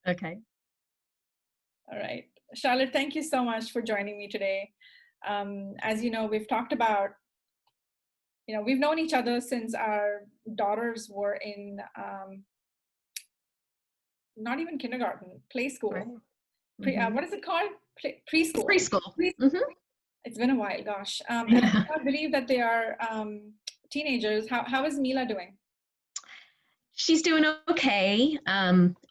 Okay. All right. Charlotte, thank you so much for joining me today. As you know, we've talked about, we've known each other since our daughters were in not even kindergarten, play Right. school. Hmm. What is it called? Preschool. Preschool. Pre- Hmm. It's been a while, gosh. And I Yeah. cannot believe that they are teenagers. How is Mila doing? She's doing okay.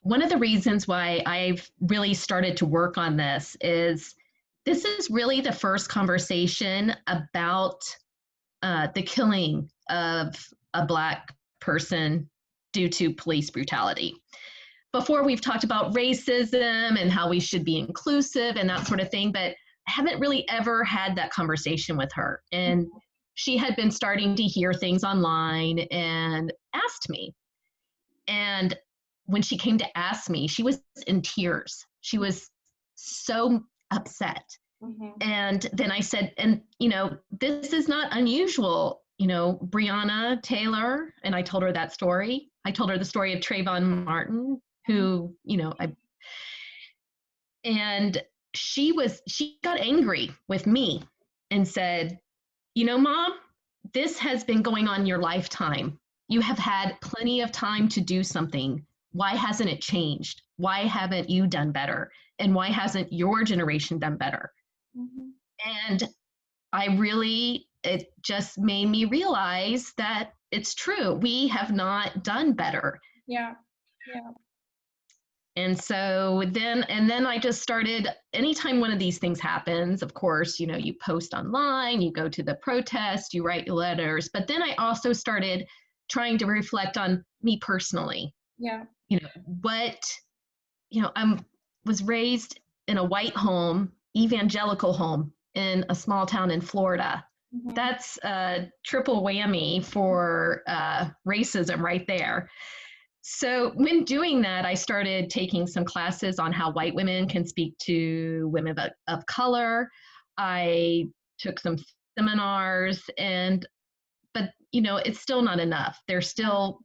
One of the reasons why I've really started to work on this is really the first conversation about the killing of a Black person due to police brutality. Before, we've talked about racism and how we should be inclusive and that sort of thing, but I haven't really ever had that conversation with her. And she had been starting to hear things online and asked me. And when she came to ask me, she was in tears. She was so upset. Mm-hmm. And then I said, and this is not unusual. Breonna Taylor, and I told her that story. I told her the story of Trayvon Martin, who, and she got angry with me and said, Mom, this has been going on your lifetime. You have had plenty of time to do something. Why hasn't it changed? Why haven't you done better? And why hasn't your generation done better? Mm-hmm. And it just made me realize that it's true. We have not done better. Yeah. Yeah. And then I just started, anytime one of these things happens, of course, you post online, you go to the protest, you write letters. But then I also started trying to reflect on me personally. Yeah. What, I was raised in a white home, evangelical home in a small town in Florida. Mm-hmm. That's a triple whammy for racism right there. So, when doing that, I started taking some classes on how white women can speak to women of color. I took some seminars, but it's still not enough. There's Yeah. still,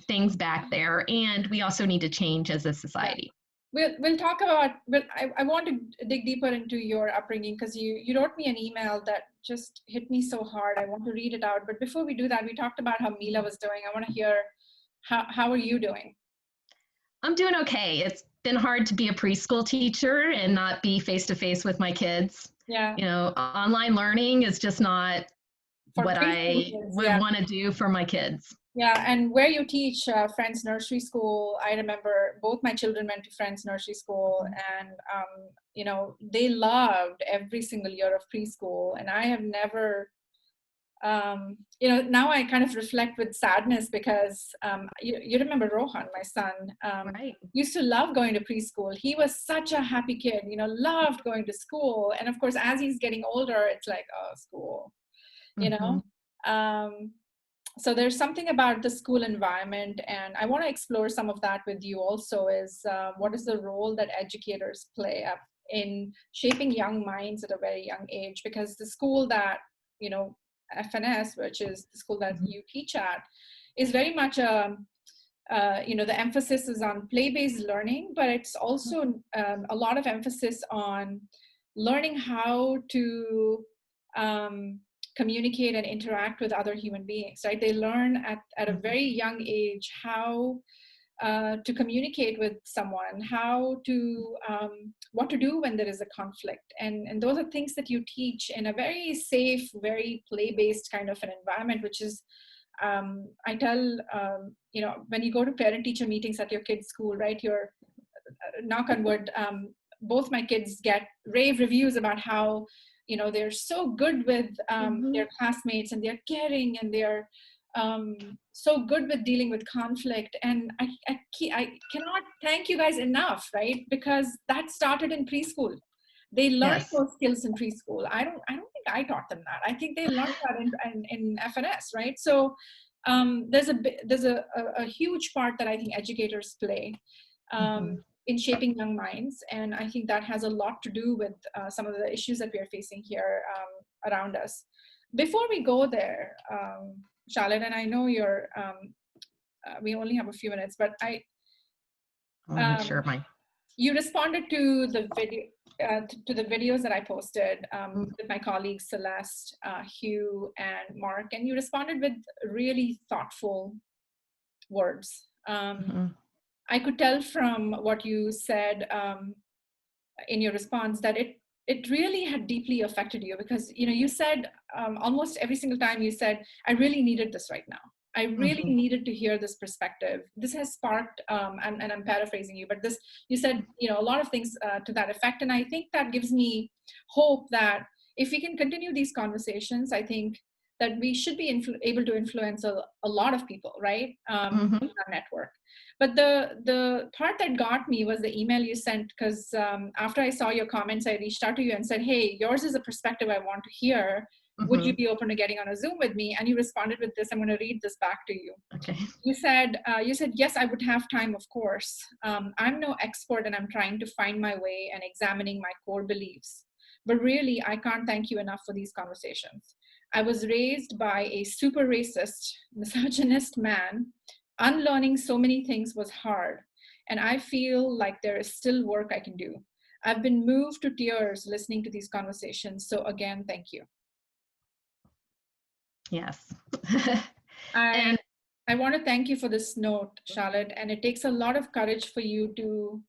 things back there, and we also need to change as a Yeah. society. We'll talk about, but I want to dig deeper into your upbringing because you wrote me an email that just hit me so hard. I want to read it out. But before we do that, we talked about how Mila was doing. I want to hear how are you doing? I'm doing okay. It's been hard to be a preschool teacher and not be face to face with my kids. Yeah. Online learning is just not For what preschool I kids, would yeah. want to do for my kids. Yeah, and where you teach Friends Nursery School, I remember both my children went to Friends Nursery School, and they loved every single year of preschool. And I have never, now I kind of reflect with sadness because you remember Rohan, my son, Right. used to love going to preschool. He was such a happy kid, loved going to school. And of course, as he's getting older, it's like, oh, school, you Mm-hmm. know. Um, so there's something about the school environment, and I want to explore some of that with you also, is what is the role that educators play up in shaping young minds at a very young age, because the school that, FNS, which is the school that you teach at, is very much the emphasis is on play-based learning, but it's also a lot of emphasis on learning how to communicate and interact with other human beings, right? They learn at a very young age how to communicate with someone, how to what to do when there is a conflict, and those are things that you teach in a very safe, very play-based kind of an environment, which is I tell when you go to parent-teacher meetings at your kid's school, right? You're knock on wood. Both my kids get rave reviews about how they're so good with Mm-hmm. their classmates, and they're caring, and they're so good with dealing with conflict. And I cannot thank you guys enough, right? Because that started in preschool. They learned Yes. those skills in preschool. I don't think I taught them that. I think they learned that in FNS, right? So there's a huge part that I think educators play Mm-hmm. in shaping young minds, and I think that has a lot to do with some of the issues that we are facing here around us. Before we go there, Charlotte, and I know we only have a few minutes, but I'll make Um, sure my. you responded to the video, to the videos that I posted Mhm. with my colleagues Celeste, Hugh, and Mark, and you responded with really thoughtful words. I could tell from what you said in your response that it really had deeply affected you, because you said almost every single time you said, I really needed this right now. I really Mhm. needed to hear this perspective. This has sparked, and I'm paraphrasing you, but this, you said, a lot of things to that effect. And I think that gives me hope that if we can continue these conversations, I think that we should be able to influence a lot of people, right? Mhm. In our network. But the part that got me was the email you sent, because after I saw your comments, I reached out to you and said, hey, yours is a perspective I want to hear. Would you Mhm. be open to getting on a Zoom with me? And you responded with this. I'm going to read this back to you. Okay. You said, yes, I would have time, of course. I'm no expert and I'm trying to find my way and examining my core beliefs. But really, I can't thank you enough for these conversations. I was raised by a super racist, misogynist man. Unlearning so many things was hard, and I feel like there is still work I can do. I've been moved to tears listening to these conversations. So again, thank you. Yes. I And I want to thank you for this note, Charlotte, and it takes a lot of courage for you to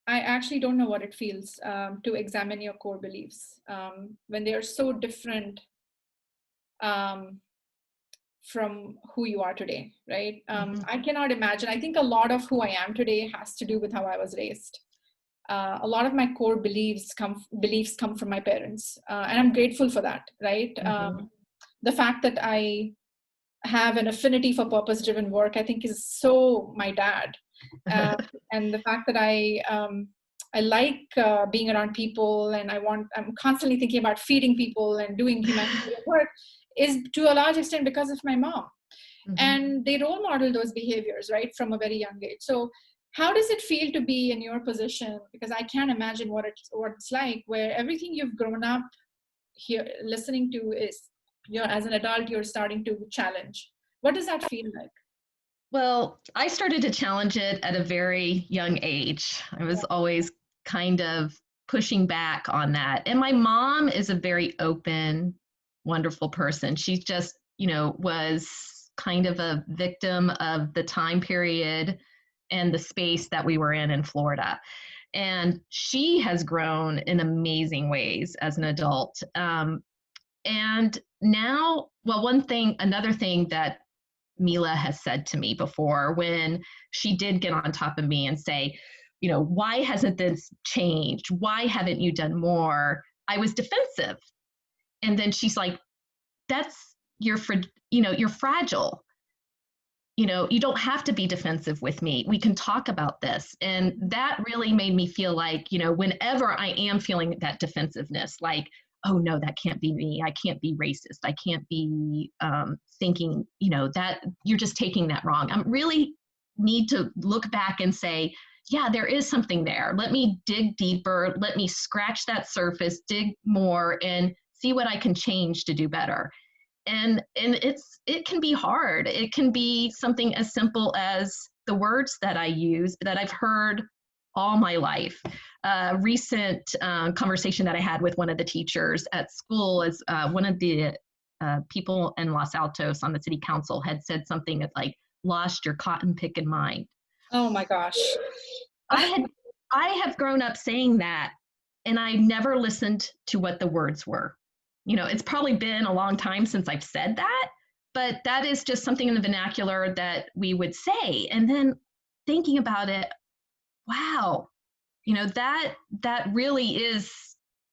I actually don't know what it feels to examine your core beliefs when they are so different um, from who you are today, right? mhm. I cannot imagine. I think a lot of who I am today has to do with how I was raised. A lot of my core beliefs come from my parents, and I'm grateful for that, right? Mhm. The fact that I have an affinity for purpose-driven work, I think, is so my dad. Uh, and the fact that I like being around people, and I'm constantly thinking about feeding people and doing humanitarian work, is to a large extent because of my mom. Mhm. And they role model those behaviors, right, from a very young age. So how does it feel to be in your position? Because I can't imagine what it's like, where everything you've grown up here listening to is, as an adult, you're starting to challenge. What does that feel like? Well, I started to challenge it at a very young age. I was always kind of pushing back on that. And my mom is a very open, wonderful person. She just, was kind of a victim of the time period and the space that we were in Florida. And she has grown in amazing ways as an adult. And now, well, another thing that Mila has said to me before when she did get on top of me and say, why hasn't this changed? Why haven't you done more? I was defensive. And then she's like, that's you're fragile. You don't have to be defensive with me. We can talk about this. And that really made me feel like, whenever I am feeling that defensiveness, like, oh no, that can't be me. I can't be racist. I can't be thinking, that you're just taking that wrong. I really need to look back and say, yeah, there is something there. Let me dig deeper. Let me scratch that surface, dig more, and see what I can change to do better. And it can be hard. It can be something as simple as the words that I use that I've heard all my life. Recent conversation that I had with one of the teachers at school is one of the people in Los Altos on the city council had said something like, lost your cotton picking mind. Oh my gosh. I had I have grown up saying that, and I never listened to what the words were. It's probably been a long time since I've said that, but that is just something in the vernacular that we would say. And then thinking about it, wow, that really is,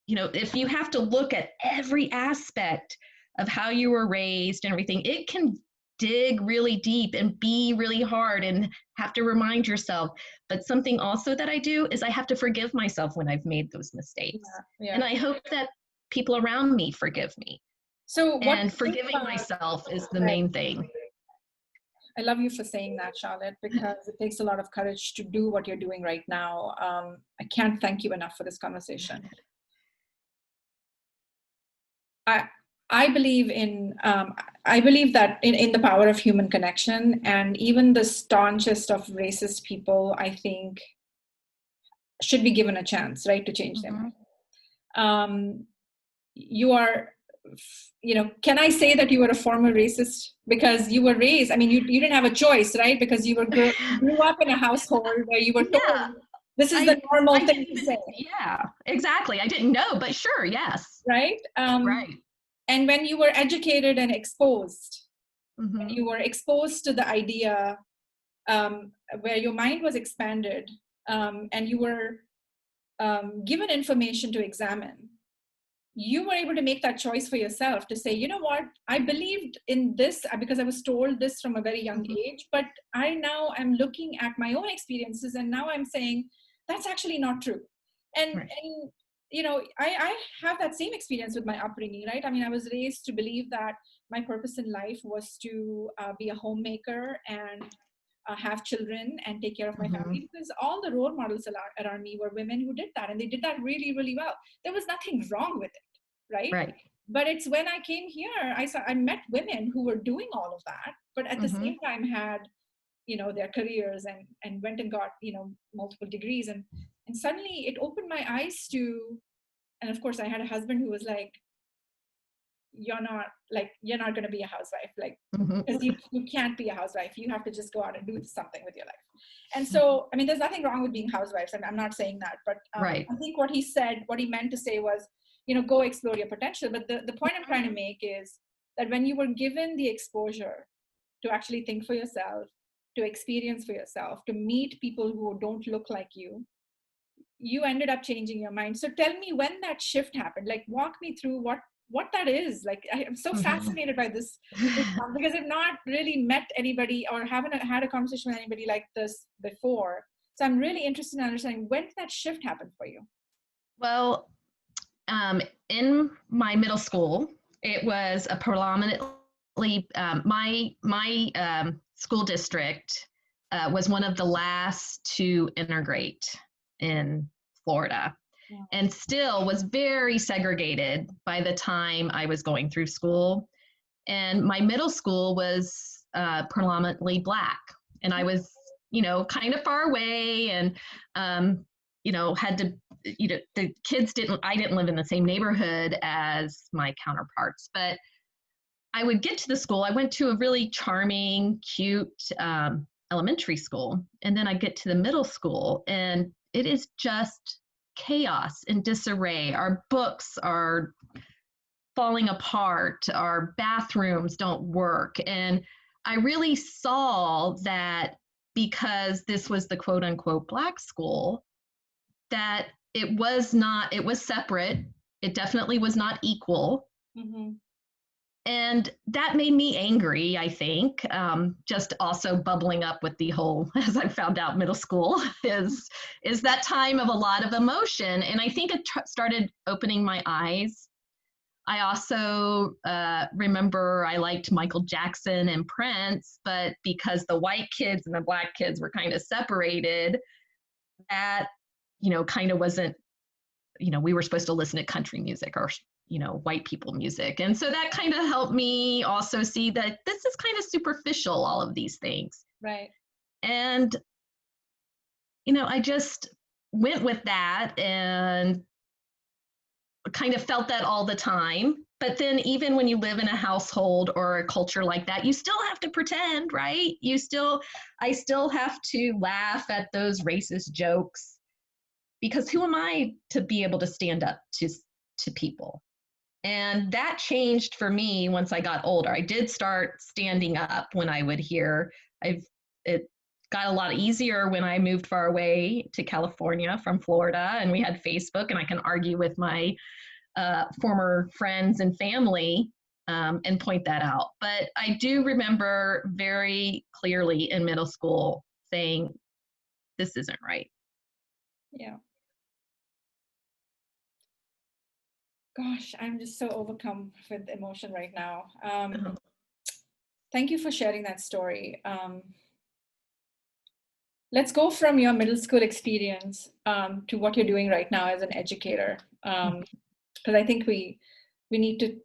if you have to look at every aspect of how you were raised and everything, it can dig really deep and be really hard and have to remind yourself. But something also that I do is I have to forgive myself when I've made those mistakes. Yeah. And I hope that people around me forgive me. So what And forgiving myself is the right. main thing. I love you for saying that, Charlotte, because it takes a lot of courage to do what you're doing right now. I can't thank you enough for this conversation. I I believe in, I believe that in the power of human connection, and even the staunchest of racist people, I think, should be given a chance, right, to change their mind. You are, can I say that you were a former racist because you were raised? I mean, you didn't have a choice, right? Because you grew up in a household where you were told Yeah, this is the normal I thing to didn't, say, yeah, exactly. I didn't know, but sure, yes. right? Right. And when you were educated and exposed, Mm-hmm. you were exposed to the idea, where your mind was expanded, and you were given information to examine, you were able to make that choice for yourself to say, you know what, I believed in this because I was told this from a very young Mm-hmm. age, but I now am looking at my own experiences and now I'm saying that's actually not true. Right. And I have that same experience with my upbringing, right? I mean, I was raised to believe that my purpose in life was to be a homemaker and have children and take care of my Mm-hmm. family, because all the role models around me were women who did that, and they did that really, really well. There was nothing wrong with it, right? Right. But it's when I came here, I met women who were doing all of that, but at the Mm-hmm. same time had their careers and went and got multiple degrees, and suddenly it opened my eyes to. And of course, I had a husband who was like, you're not going to be a housewife, like, because Mm-hmm. you can't be a housewife, you have to just go out and do something with your life. And so, I mean, there's nothing wrong with being housewives, and I'm not saying that, but Right. I think what he meant to say was, go explore your potential. But the point I'm trying to make is that when you were given the exposure to actually think for yourself, to experience for yourself, to meet people who don't look like you ended up changing your mind. So tell me when that shift happened. Like, walk me through what that is. Like, I am so Mm-hmm. fascinated by this because I've not really met anybody or haven't had a conversation with anybody like this before. So I'm really interested in understanding, when did that shift happen for you? Well, in my middle school, it was a predominantly my school district was one of the last to integrate in Florida, Yeah. and still was very segregated by the time I was going through school. And my middle school was predominantly Black, and I was, kind of far away, and had to, the kids didn't, I didn't live in the same neighborhood as my counterparts, but I would get to the school. I went to a really charming, cute elementary school, and then I get to the middle school, and it is just chaos and disarray. Our books are falling apart, our bathrooms don't work. And I really saw that because this was the quote unquote Black school, that it was separate. It definitely was not equal. Mm-hmm. And that made me angry, I think. Just also bubbling up with the whole, as I found out, middle school is that time of a lot of emotion. And I think it started opening my eyes. I also remember I liked Michael Jackson and Prince, but because the white kids and the Black kids were kind of separated, that, kind of wasn't, we were supposed to listen to country music or, white people music. And so that kind of helped me also see that this is kind of superficial, all of these things. Right. And, I just went with that and kind of felt that all the time. But then even when you live in a household or a culture like that, you still have to pretend, right? I still have to laugh at those racist jokes, because who am I to be able to stand up to people? And that changed for me once I got older. I did start standing up when I would hear. It got a lot easier when I moved far away to California from Florida, and we had Facebook, and I can argue with my former friends and family and point that out. But I do remember very clearly in middle school saying, this isn't right. Yeah. Gosh, I'm just so overcome with emotion right now. Uh-huh. Thank you for sharing that story. Let's go from your middle school experience to what you're doing right now as an educator, because I think we need to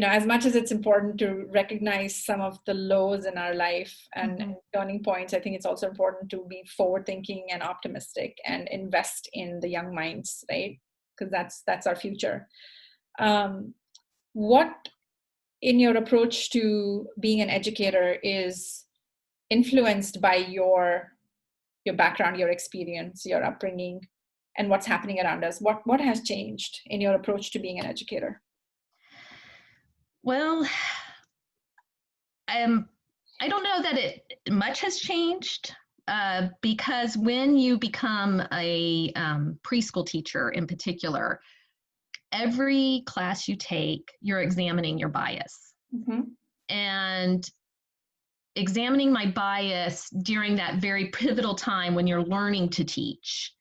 as much as it's important to recognize some of the lows in our life and Mm-hmm. turning points, I think it's also important to be forward thinking and optimistic and invest in the young minds, right? Because that's our future. What in your approach to being an educator is influenced by your background, your experience, your upbringing, and what's happening around us? What has changed in your approach to being an educator? Well, I don't know that much has changed, because when you become a preschool teacher in particular, every class you take, you're examining your bias. Mm-hmm. And examining my bias during that very pivotal time when you're learning to teach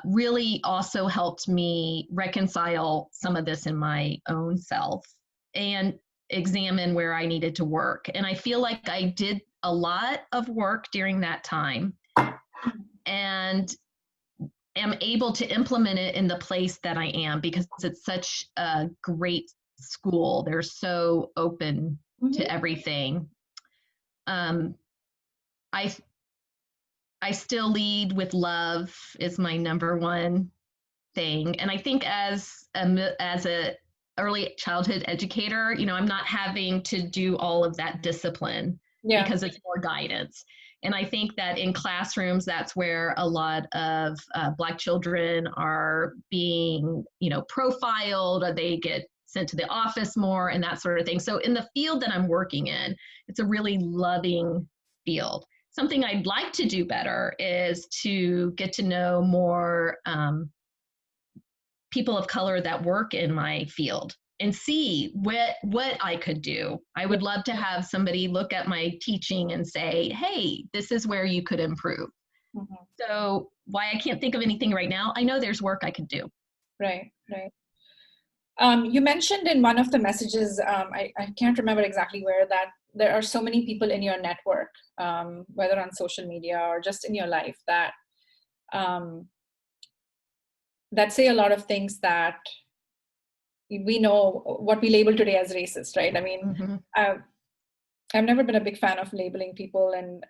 really also helped me reconcile some of this in my own self and examine where I needed to work. And I feel like I did a lot of work during that time and am able to implement it in the place that I am because it's such a great school. They're so open Mm-hmm. to everything. Um, I I still lead with love is my number one thing, and I think as a early childhood educator, I'm not having to do all of that discipline Yeah. because it's more guidance. And I think that in classrooms, that's where a lot of Black children are being, profiled, or they get sent to the office more and that sort of thing. So in the field that I'm working in, it's a really loving field. Something I'd like to do better is to get to know more people of color that work in my field and see what I could do. I would love to have somebody look at my teaching and say, hey, this is where you could improve. Mm-hmm. So why I can't think of anything right now, I know there's work I could do. Right. You mentioned in one of the messages, I can't remember exactly where, that there are so many people in your network, whether on social media or just in your life, that say a lot of things that we know what we label today as racist, right? I mean, Mm-hmm. I've never been a big fan of labeling people, and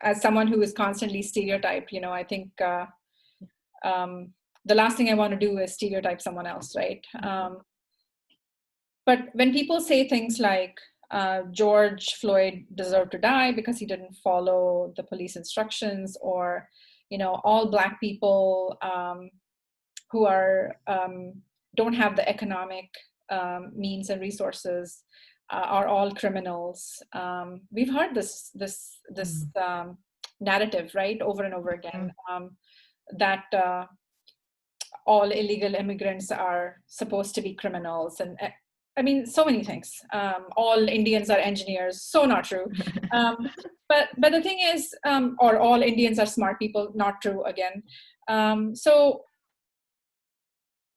as someone who is constantly stereotyped, I think the last thing I want to do is stereotype someone else, right? But when people say things like George Floyd deserved to die because he didn't follow the police instructions, or all Black people who are don't have the economic means and resources are all criminals. We've heard this narrative, right, over and over again, that all illegal immigrants are supposed to be criminals, and I mean, so many things. All Indians are engineers, so not true. But the thing is, or all Indians are smart people, not true again. So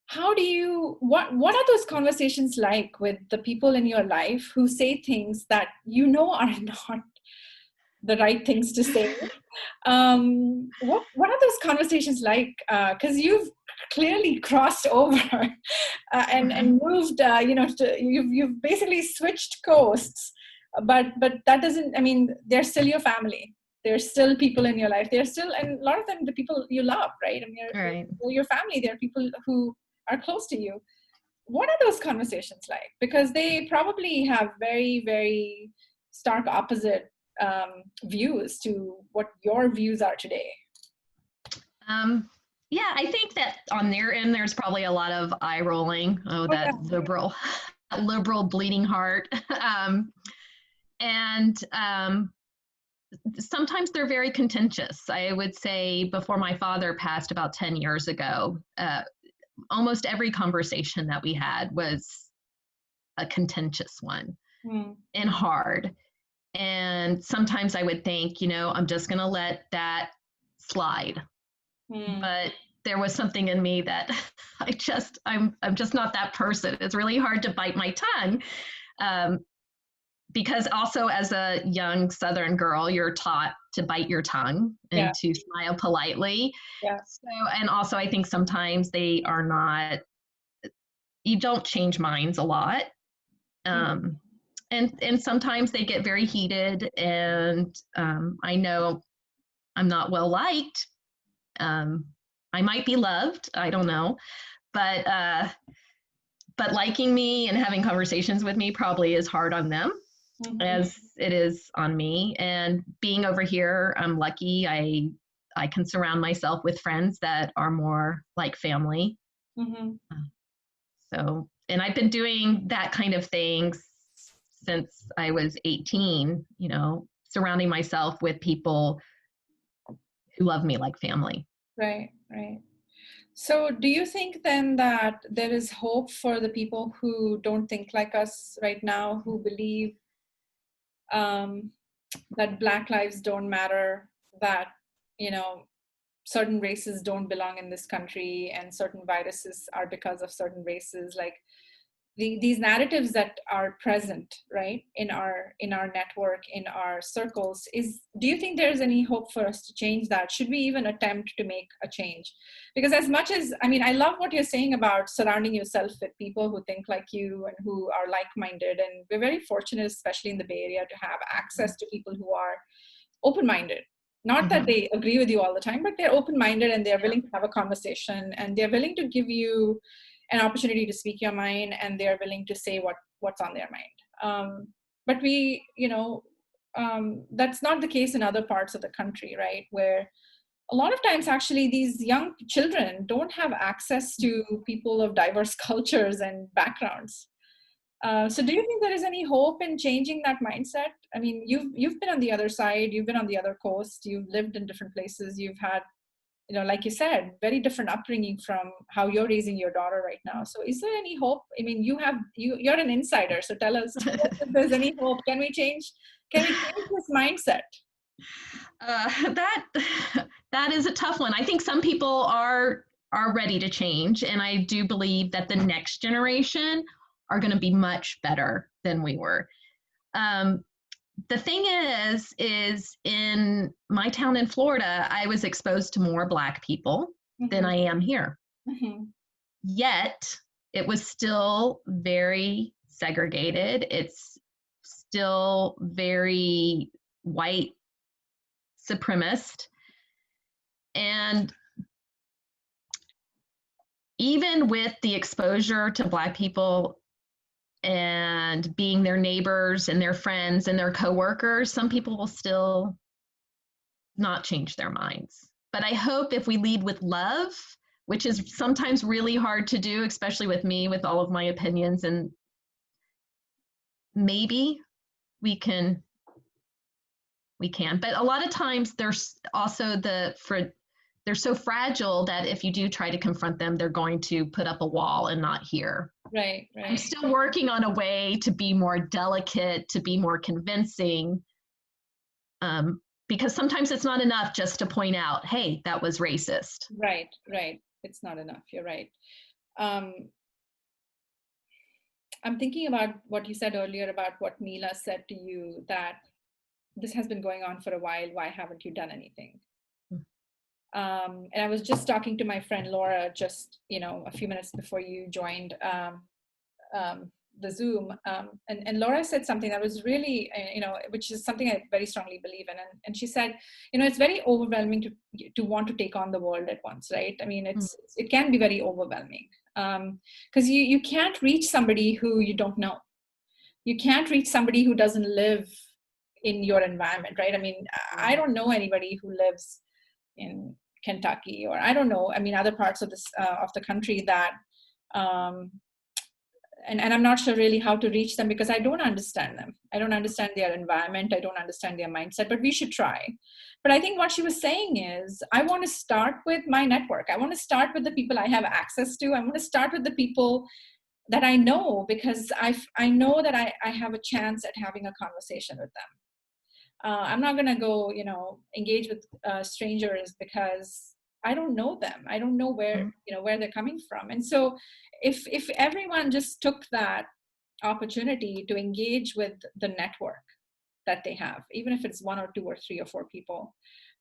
how do you, what are those conversations like with the people in your life who say things that are not the right things to say? What are those conversations like? Because you've clearly crossed over and moved. You've basically switched coasts, but that doesn't. I mean, they're still your family. They're still people in your life. They're still, and a lot of them, the people you love, right? I mean, they're your family. They're people who are close to you. What are those conversations like? Because they probably have very, very stark opposite views to what your views are today. Yeah, I think that on their end, there's probably a lot of eye rolling. Oh, that liberal bleeding heart. And sometimes they're very contentious. I would say before my father passed about 10 years ago, almost every conversation that we had was a contentious one and hard. And sometimes I would think, I'm just going to let that slide. But there was something in me that I'm just not that person. It's really hard to bite my tongue. Because also as a young Southern girl, you're taught to bite your tongue and to smile politely. Yeah. So, and also I think sometimes they are not, you don't change minds a lot. Um, and sometimes they get very heated, and I know I'm not well liked. I might be loved, I don't know, but liking me and having conversations with me probably is hard on them as it is on me. And being over here, I'm lucky. I can surround myself with friends that are more like family. So, and I've been doing that kind of thing since I was 18, you know, surrounding myself with people who love me like family. Right, right. So do you think then that there is hope for the people who don't think like us right now, who believe that Black lives don't matter, that, you know, certain races don't belong in this country and certain viruses are because of certain races, like these narratives that are present, right, in our network, in our circles, do you think there's any hope for us to change that? Should we even attempt to make a change? Because as much as, I mean, I love what you're saying about surrounding yourself with people who think like you and who are like-minded, and we're very fortunate, especially in the Bay Area, to have access to people who are open-minded. Not that they agree with you all the time, but they're open-minded and they're willing to have a conversation, and they're willing to give you an opportunity to speak your mind, and they're willing to say what's on their mind. But we, you know, that's not the case in other parts of the country, right? Where a lot of times actually these young children don't have access to people of diverse cultures and backgrounds. So do you think there is any hope in changing that mindset? I mean, you've been on the other side, you've been on the other coast, you've lived in different places, you've had, you know, like you said, very different upbringing from how you're raising your daughter right now. So is there any hope? I mean, you're an insider, so tell us if there's any hope. Can we change this mindset? That is a tough one. I think some people are ready to change, and I do believe that the next generation are going to be much better than we were. The thing is in my town in Florida, I was exposed to more Black people than I am here. Yet it was still very segregated. It's still very white supremacist. And even with the exposure to Black people and being their neighbors and their friends and their coworkers, some people will still not change their minds. But I hope if we lead with love, which is sometimes really hard to do, especially with me, with all of my opinions, and maybe we can. But a lot of times there's also they're so fragile that if you do try to confront them, they're going to put up a wall and not hear. Right. I'm still working on a way to be more delicate, to be more convincing, because sometimes it's not enough just to point out, hey, that was racist. Right. It's not enough. You're right. I'm thinking about what you said earlier about what Mila said to you, that this has been going on for a while. Why haven't you done anything? And I was just talking to my friend Laura just, you know, a few minutes before you joined the Zoom. And Laura said something that was really, you know, which is something I very strongly believe in. And she said, you know, it's very overwhelming to want to take on the world at once, right? I mean, it can be very overwhelming because you can't reach somebody who you don't know. You can't reach somebody who doesn't live in your environment, right? I mean, I don't know anybody who lives in Kentucky, or I don't know, I mean, other parts of the country that, and I'm not sure really how to reach them because I don't understand them. I don't understand their environment. I don't understand their mindset, but we should try. But I think what she was saying is, I want to start with my network. I want to start with the people I have access to. I want to start with the people that I know, because I know that I have a chance at having a conversation with them. I'm not going to go, you know, engage with strangers because I don't know them. I don't know where, you know, where they're coming from. And so if everyone just took that opportunity to engage with the network that they have, even if it's 1 or 2 or 3 or 4 people,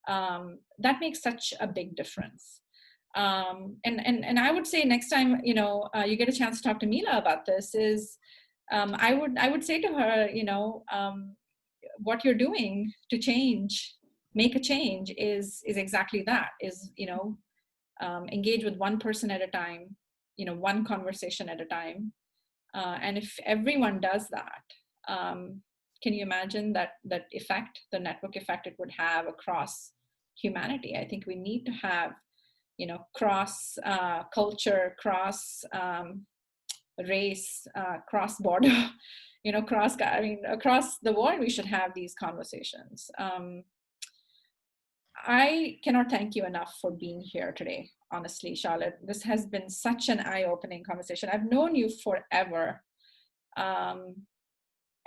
that makes such a big difference. And I would say next time, you get a chance to talk to Mila about this is, I would say to her, what you're doing to make a change is exactly that, is, engage with one person at a time, one conversation at a time. And if everyone does that, can you imagine that effect, the network effect it would have across humanity? I think we need to have, cross culture, cross race, cross border, across the world, we should have these conversations. I cannot thank you enough for being here today, honestly, Charlotte. This has been such an eye-opening conversation. I've known you forever.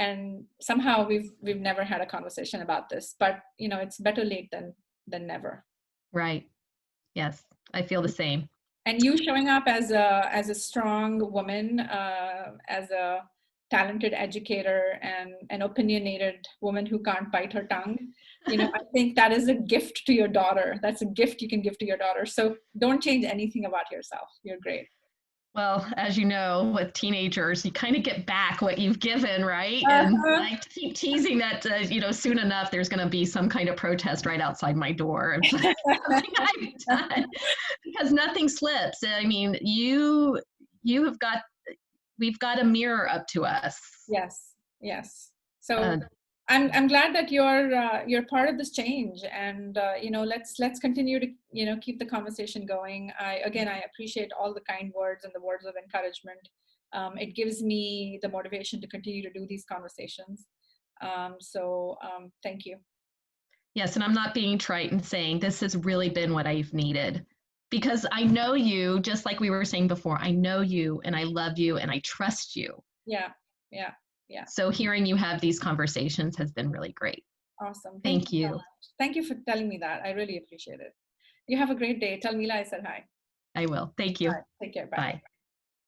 And somehow we've never had a conversation about this, but it's better late than never. Right. Yes, I feel the same. And you showing up as a strong woman, as a talented educator and an opinionated woman who can't bite her tongue, I think that is a gift to your daughter. That's a gift you can give to your daughter. So don't change anything about yourself. You're great. Well, as you know, with teenagers, you kind of get back what you've given, right? And I keep teasing that, soon enough, there's going to be some kind of protest right outside my door. It's like something I've done, because nothing slips. I mean, we've got a mirror up to us. Yes. So I'm glad that you're part of this change, and let's continue to keep the conversation going. I appreciate all the kind words and the words of encouragement. It gives me the motivation to continue to do these conversations. So thank you. Yes, and I'm not being trite and saying this has really been what I've needed, because I know you, just like we were saying before. I know you, and I love you, and I trust you. Yeah. So hearing you have these conversations has been really great. Awesome. Thank you. So much. Thank you for telling me that. I really appreciate it. You have a great day. Tell Mila I said hi. I will. Thank you. All right. Take care. Bye. Bye.